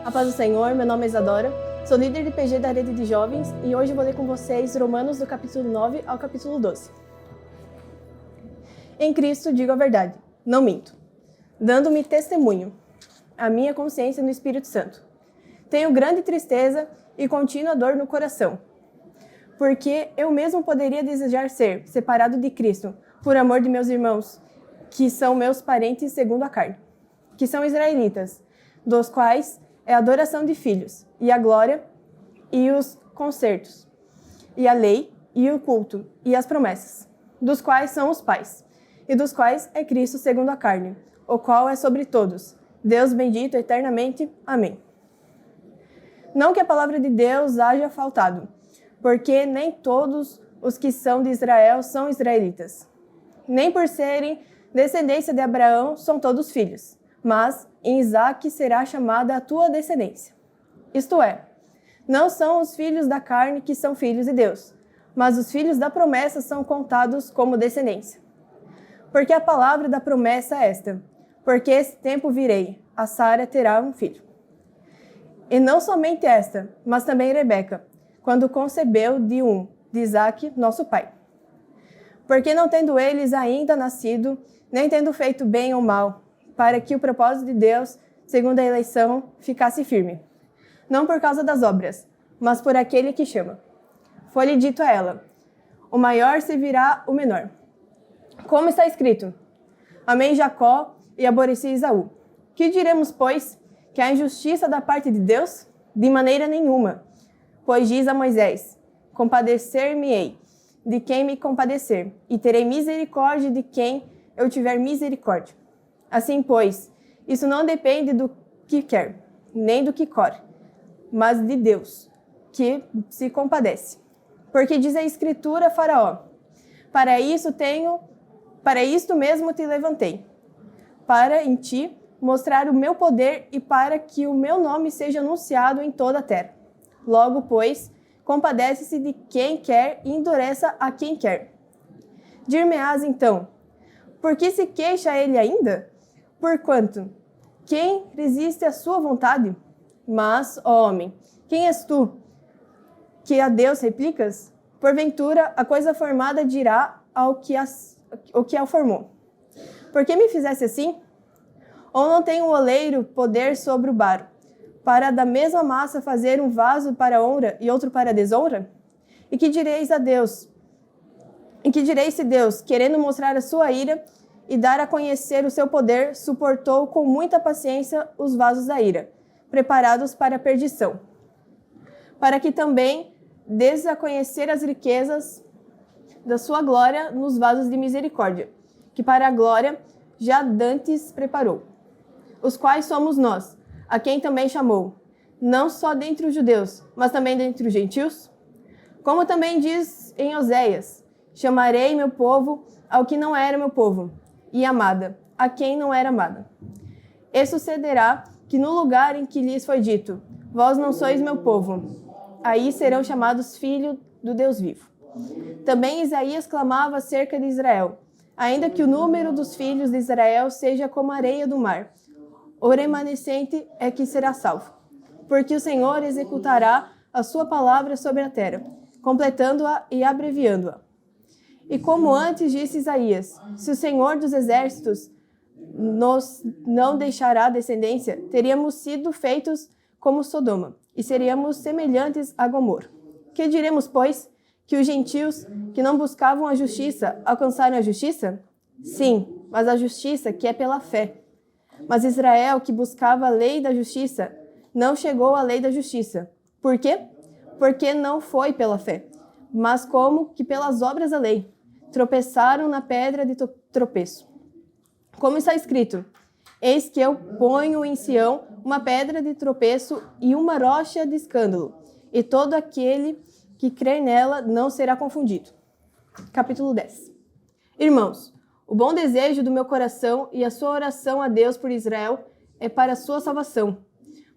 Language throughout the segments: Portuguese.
A paz do Senhor, meu nome é Isadora, sou líder de PG da Rede de Jovens e hoje vou ler com vocês Romanos do capítulo 9 ao capítulo 12. Em Cristo digo a verdade, não minto, dando-me testemunho, a minha consciência no Espírito Santo. Tenho grande tristeza e contínua dor no coração, porque eu mesmo poderia desejar ser separado de Cristo por amor de meus irmãos, que são meus parentes segundo a carne, que são israelitas, dos quais é a adoração de filhos, e a glória, e os concertos, e a lei, e o culto, e as promessas, dos quais são os pais, e dos quais é Cristo segundo a carne, o qual é sobre todos, Deus bendito eternamente. Amém. Não que a palavra de Deus haja faltado, porque nem todos os que são de Israel são israelitas. Nem por serem descendência de Abraão são todos filhos, mas em Isaque será chamada a tua descendência. Isto é, não são os filhos da carne que são filhos de Deus, mas os filhos da promessa são contados como descendência. Porque a palavra da promessa é esta: porque esse tempo virei, a Sara terá um filho. E não somente esta, mas também Rebeca, quando concebeu de Isaque, nosso pai. Porque não tendo eles ainda nascido, nem tendo feito bem ou mal, para que o propósito de Deus, segundo a eleição, ficasse firme. Não por causa das obras, mas por aquele que chama. Foi-lhe dito a ela: o maior servirá o menor. Como está escrito: amei Jacó e aborreci Esaú. Que diremos, pois? Que há injustiça da parte de Deus? De maneira nenhuma. Pois diz a Moisés: compadecer-me-ei de quem me compadecer, e terei misericórdia de quem eu tiver misericórdia. Assim, pois, isso não depende do que quer, nem do que corre, mas de Deus, que se compadece. Porque diz a Escritura a Faraó: para isto mesmo te levantei, para em ti mostrar o meu poder e para que o meu nome seja anunciado em toda a terra. Logo, pois, compadece-se de quem quer e endureça a quem quer. Dir-me-ás então: por que se queixa ele ainda? Porquanto, quem resiste à sua vontade? Mas, ó homem, quem és tu, que a Deus replicas? Porventura, a coisa formada dirá ao que a formou: por que me fizesse assim? Ou não tem o oleiro poder sobre o barro, para da mesma massa fazer um vaso para honra e outro para desonra? E que direis a Deus? E que direis se Deus, querendo mostrar a sua ira e dar a conhecer o seu poder, suportou com muita paciência os vasos da ira, preparados para a perdição, para que também dês a conhecer as riquezas da sua glória nos vasos de misericórdia, que para a glória já dantes preparou, os quais somos nós, a quem também chamou, não só dentre os judeus, mas também dentre os gentios? Como também diz em Oséias: chamarei meu povo ao que não era meu povo, e amada a quem não era amada. E sucederá que no lugar em que lhes foi dito: vós não sois meu povo, aí serão chamados filhos do Deus vivo. Também Isaías clamava acerca de Israel: ainda que o número dos filhos de Israel seja como a areia do mar, o remanescente é que será salvo. Porque o Senhor executará a sua palavra sobre a terra, completando-a e abreviando-a. E como antes disse Isaías: se o Senhor dos exércitos nos não deixará descendência, teríamos sido feitos como Sodoma, e seríamos semelhantes a Gomorra. Que diremos, pois? Que os gentios que não buscavam a justiça alcançaram a justiça? Sim, mas a justiça que é pela fé. Mas Israel, que buscava a lei da justiça, não chegou à lei da justiça. Por quê? Porque não foi pela fé, mas como que pelas obras da lei. Tropeçaram na pedra de tropeço. Como está escrito: eis que eu ponho em Sião uma pedra de tropeço e uma rocha de escândalo, e todo aquele que crer nela não será confundido. Capítulo 10. Irmãos, o bom desejo do meu coração e a sua oração a Deus por Israel é para a sua salvação,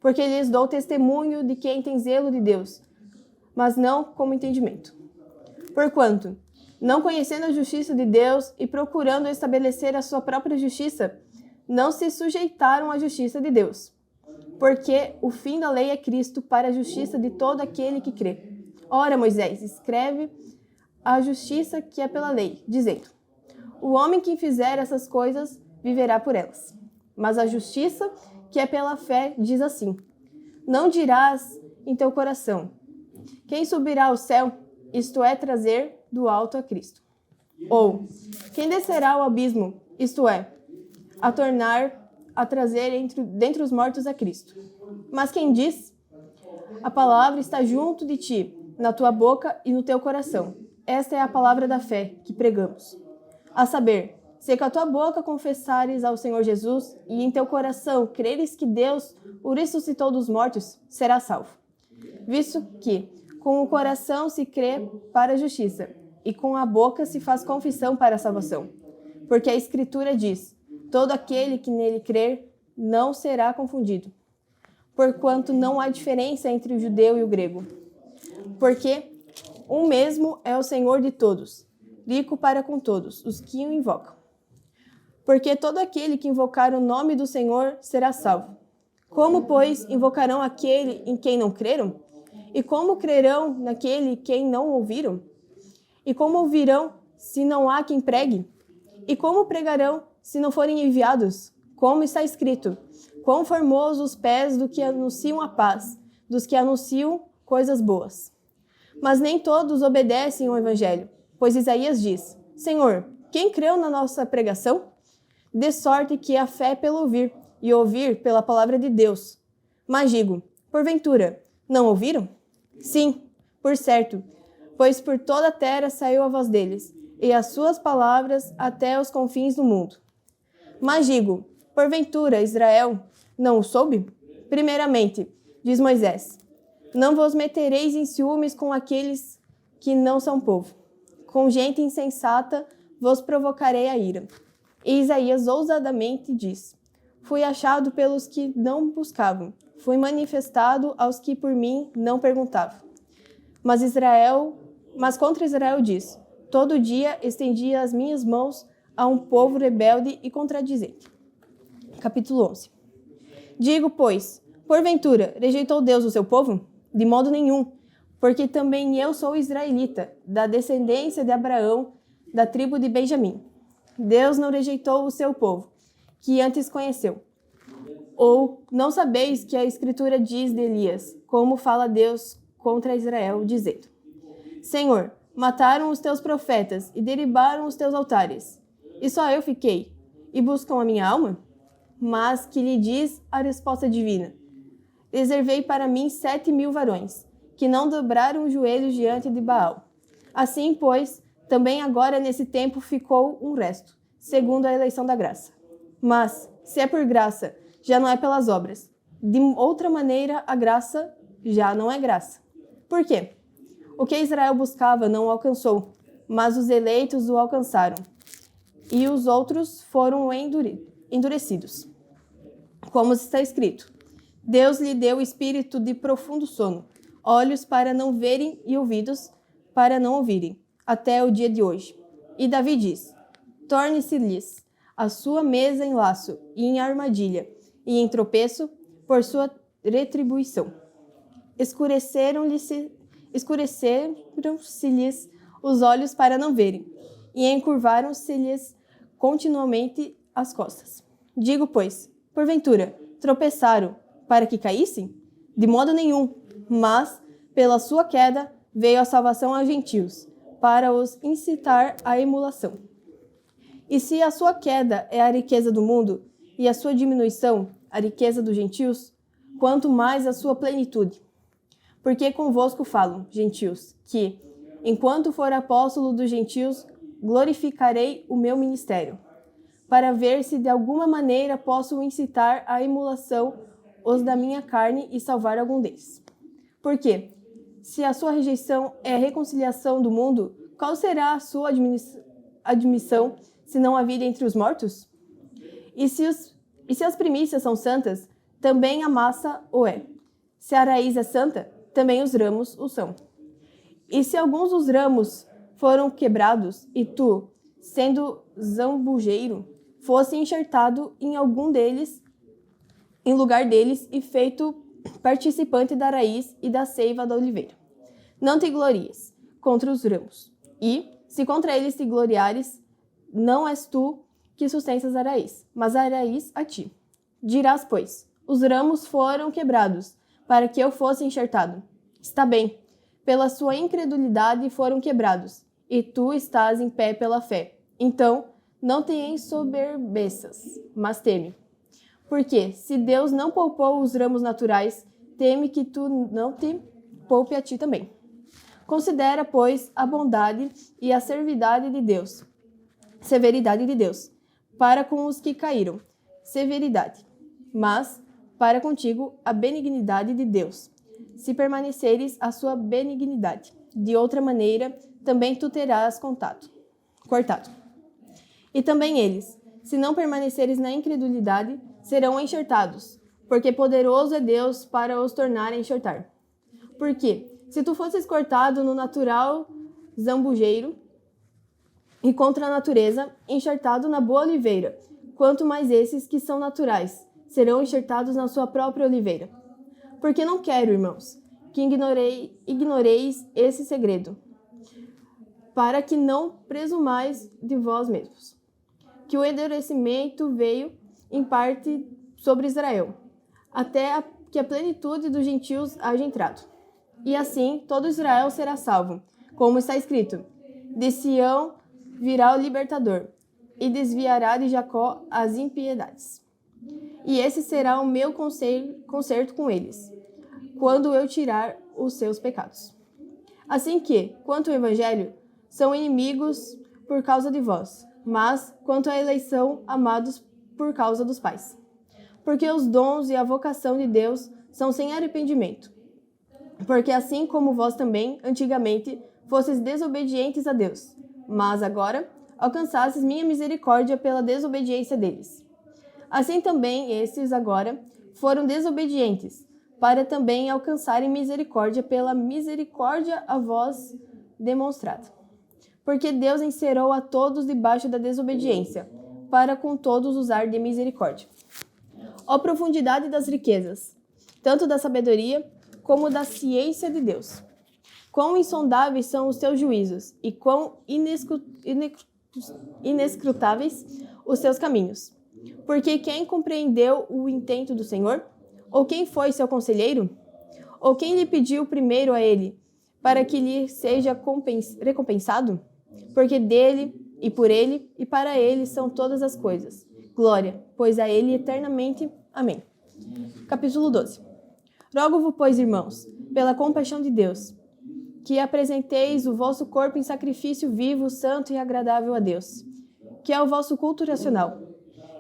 porque lhes dou testemunho de quem tem zelo de Deus, mas não como entendimento. Porquanto, não conhecendo a justiça de Deus e procurando estabelecer a sua própria justiça, não se sujeitaram à justiça de Deus. porque o fim da lei é Cristo para a justiça de todo aquele que crê. Ora, Moisés escreve a justiça que é pela lei, dizendo: o homem que fizer essas coisas viverá por elas. Mas a justiça que é pela fé diz assim: não dirás em teu coração: quem subirá ao céu, isto é, trazer do alto a Cristo. Ou, quem descerá ao abismo, isto é, a trazer dentre os mortos a Cristo. Mas quem diz: a palavra está junto de ti, na tua boca e no teu coração. Esta é a palavra da fé que pregamos. A saber, se com a tua boca confessares ao Senhor Jesus e em teu coração creres que Deus o ressuscitou dos mortos, serás salvo. Visto que com o coração se crê para a justiça e com a boca se faz confissão para a salvação. Porque a Escritura diz: todo aquele que nele crer não será confundido. Porquanto não há diferença entre o judeu e o grego. Porque um mesmo é o Senhor de todos, rico para com todos os que o invocam. Porque todo aquele que invocar o nome do Senhor será salvo. Como, pois, invocarão aquele em quem não creram? E como crerão naquele em quem não ouviram? E como ouvirão se não há quem pregue? E como pregarão se não forem enviados? Como está escrito: quão formosos os pés do que anunciam a paz, dos que anunciam coisas boas. Mas nem todos obedecem ao evangelho, pois Isaías diz: Senhor, quem creu na nossa pregação? De sorte que a fé é pelo ouvir, e ouvir pela palavra de Deus. Mas digo: porventura, não ouviram? Sim, por certo, pois por toda a terra saiu a voz deles, e as suas palavras até os confins do mundo. Mas digo: porventura, Israel não o soube? Primeiramente, diz Moisés: não vos metereis em ciúmes com aqueles que não são povo. Com gente insensata vos provocarei a ira. E Isaías ousadamente diz: fui achado pelos que não buscavam, fui manifestado aos que por mim não perguntavam. Mas contra Israel diz: todo dia estendi as minhas mãos a um povo rebelde e contradizente. Capítulo 11. Digo, pois, porventura, rejeitou Deus o seu povo? De modo nenhum, porque também eu sou israelita, da descendência de Abraão, da tribo de Benjamim. Deus não rejeitou o seu povo, que antes conheceu. Ou não sabeis que a Escritura diz de Elias, como fala Deus contra Israel, dizendo: Senhor, mataram os teus profetas e derribaram os teus altares. E só eu fiquei, e buscam a minha alma? Mas que lhe diz a resposta divina: reservei para mim 7.000 varões, que não dobraram os joelhos diante de Baal. Assim, pois, também agora nesse tempo ficou um resto, segundo a eleição da graça. Mas, se é por graça, já não é pelas obras. De outra maneira, a graça já não é graça. Por quê? O que Israel buscava não o alcançou, mas os eleitos o alcançaram, e os outros foram endurecidos. Como está escrito: Deus lhe deu o espírito de profundo sono, olhos para não verem e ouvidos para não ouvirem, até o dia de hoje. E Davi diz: torne-se-lhes a sua mesa em laço e em armadilha, e em tropeço por sua retribuição. Escureceram-se-lhes os olhos para não verem, e encurvaram-se-lhes continuamente as costas. Digo, pois, porventura, tropeçaram para que caíssem? De modo nenhum, mas, pela sua queda, veio a salvação aos gentios, para os incitar à emulação. E se a sua queda é a riqueza do mundo, e a sua diminuição a riqueza dos gentios, quanto mais a sua plenitude. Porque convosco falo, gentios, que, enquanto for apóstolo dos gentios, glorificarei o meu ministério, para ver se de alguma maneira posso incitar à emulação os da minha carne e salvar algum deles. Porque, se a sua rejeição é a reconciliação do mundo, qual será a sua admissão, se não a vida entre os mortos? E se as primícias são santas, também a massa o é. Se a raiz é santa, também os ramos o são. E se alguns dos ramos foram quebrados, e tu, sendo zambujeiro, fosse enxertado em algum deles, em lugar deles e feito participante da raiz e da seiva da oliveira. Não te glories contra os ramos, e, se contra eles te gloriares, não és tu que sustentas a raiz, mas a raiz a ti. Dirás, pois, os ramos foram quebrados, para que eu fosse enxertado. Está bem, pela sua incredulidade foram quebrados, e tu estás em pé pela fé. Então, não te ensoberbeças, mas teme. Porque, se Deus não poupou os ramos naturais, teme que tu não te poupe a ti também. Considera, pois, a bondade e a severidade de Deus, para com os que caíram, severidade, mas para contigo a benignidade de Deus, se permaneceres a sua benignidade. De outra maneira, também tu terás cortado. E também eles, se não permaneceres na incredulidade, serão enxertados, porque poderoso é Deus para os tornar a enxertar. Porque, se tu fosses cortado no natural zambujeiro e contra a natureza, enxertado na boa oliveira, quanto mais esses que são naturais, serão enxertados na sua própria oliveira. Porque não quero, irmãos, que ignoreis esse segredo, para que não presumais de vós mesmos, que o endurecimento veio, em parte, sobre Israel, até que a plenitude dos gentios haja entrado. E assim, todo Israel será salvo, como está escrito: de Sião virá o libertador, e desviará de Jacó as impiedades. E esse será o meu concerto com eles, quando eu tirar os seus pecados. Assim que, quanto ao evangelho, são inimigos por causa de vós, mas, quanto à eleição, amados por causa dos pais. Porque os dons e a vocação de Deus são sem arrependimento. Porque assim como vós também, antigamente, fostes desobedientes a Deus, mas agora alcançastes minha misericórdia pela desobediência deles. Assim também estes agora foram desobedientes, para também alcançarem misericórdia pela misericórdia a vós demonstrada. Porque Deus encerrou a todos debaixo da desobediência, para com todos usar de misericórdia. Ó profundidade das riquezas, tanto da sabedoria como da ciência de Deus! Quão insondáveis são os teus juízos, e quão inescrutáveis os seus caminhos! Porque quem compreendeu o intento do Senhor? Ou quem foi seu conselheiro? Ou quem lhe pediu primeiro a ele, para que lhe seja recompensado? Porque dele, e por ele, e para ele são todas as coisas. Glória, pois a ele eternamente. Amém. Capítulo 12. Rogo-vos, pois, irmãos, pela compaixão de Deus, que apresenteis o vosso corpo em sacrifício vivo, santo e agradável a Deus, que é o vosso culto racional.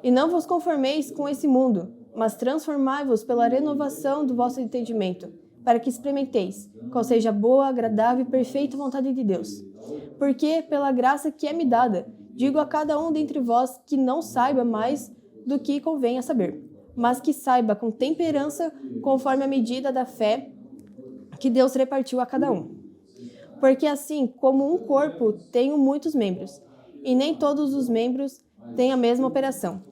E não vos conformeis com esse mundo, mas transformai-vos pela renovação do vosso entendimento, para que experimenteis qual seja a boa, agradável e perfeita vontade de Deus. Porque, pela graça que é me dada, digo a cada um dentre vós que não saiba mais do que convém a saber, mas que saiba com temperança, conforme a medida da fé que Deus repartiu a cada um. Porque assim como um corpo tem muitos membros, e nem todos os membros têm a mesma operação,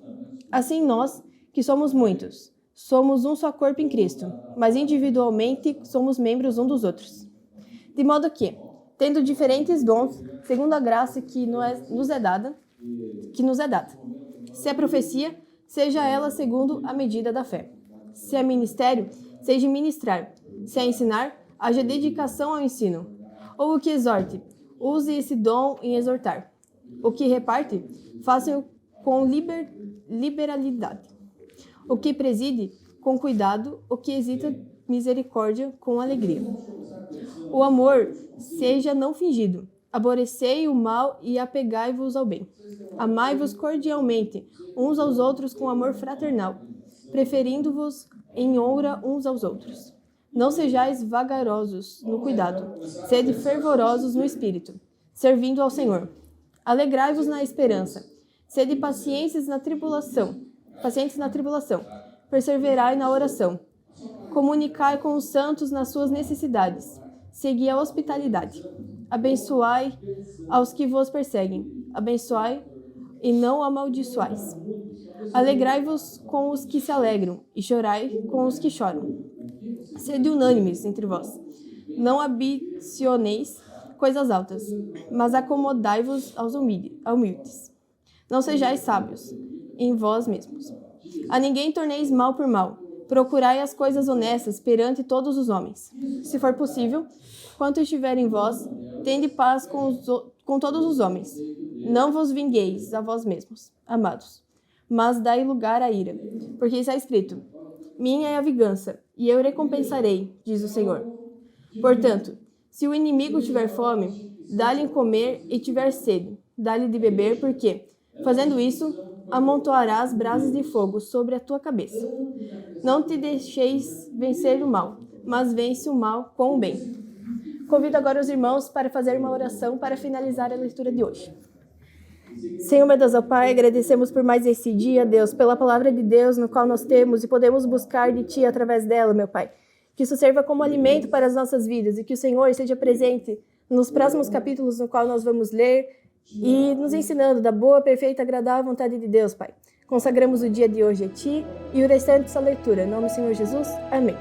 assim nós, que somos muitos, somos um só corpo em Cristo, mas individualmente somos membros uns dos outros. De modo que, tendo diferentes dons, segundo a graça que nos é dada, se é profecia, seja ela segundo a medida da fé. Se é ministério, seja ministrar. Se é ensinar, haja dedicação ao ensino. Ou o que exorte, use esse dom em exortar. O que reparte, faça-o com liberalidade. O que preside, com cuidado. O que hesita, misericórdia, com alegria. O amor seja não fingido. Aborrecei o mal e apegai-vos ao bem. Amai-vos cordialmente uns aos outros com amor fraternal, preferindo-vos em honra uns aos outros. Não sejais vagarosos no cuidado, sede fervorosos no espírito, servindo ao Senhor. Alegrai-vos na esperança, sede pacientes na tribulação, perseverai na oração. Comunicai com os santos nas suas necessidades, segui a hospitalidade. Abençoai aos que vos perseguem, abençoai e não amaldiçoais. Alegrai-vos com os que se alegram, e chorai com os que choram. Sede unânimes entre vós. Não ambicioneis coisas altas, mas acomodai-vos aos humildes. Não sejais sábios em vós mesmos. A ninguém torneis mal por mal. Procurai as coisas honestas perante todos os homens. Se for possível, quanto estiver em vós, tende paz com todos os homens. Não vos vingueis a vós mesmos, amados, mas dai lugar à ira, porque está escrito: minha é a vingança, e eu recompensarei, diz o Senhor. Portanto, se o inimigo tiver fome, dá-lhe comer, e tiver sede, dá-lhe de beber, porque, fazendo isso, amontoarás brasas de fogo sobre a tua cabeça. Não te deixeis vencer do mal, mas vence o mal com o bem. Convido agora os irmãos para fazer uma oração para finalizar a leitura de hoje. Senhor, meu Deus, ó Pai, agradecemos por mais esse dia, Deus, pela palavra de Deus no qual nós temos e podemos buscar de Ti através dela, meu Pai. Que isso sirva como alimento para as nossas vidas e que o Senhor esteja presente nos próximos capítulos no qual nós vamos ler e nos ensinando da boa, perfeita, agradável vontade de Deus, Pai. Consagramos o dia de hoje a Ti e o restante dessa leitura. Em nome do Senhor Jesus. Amém.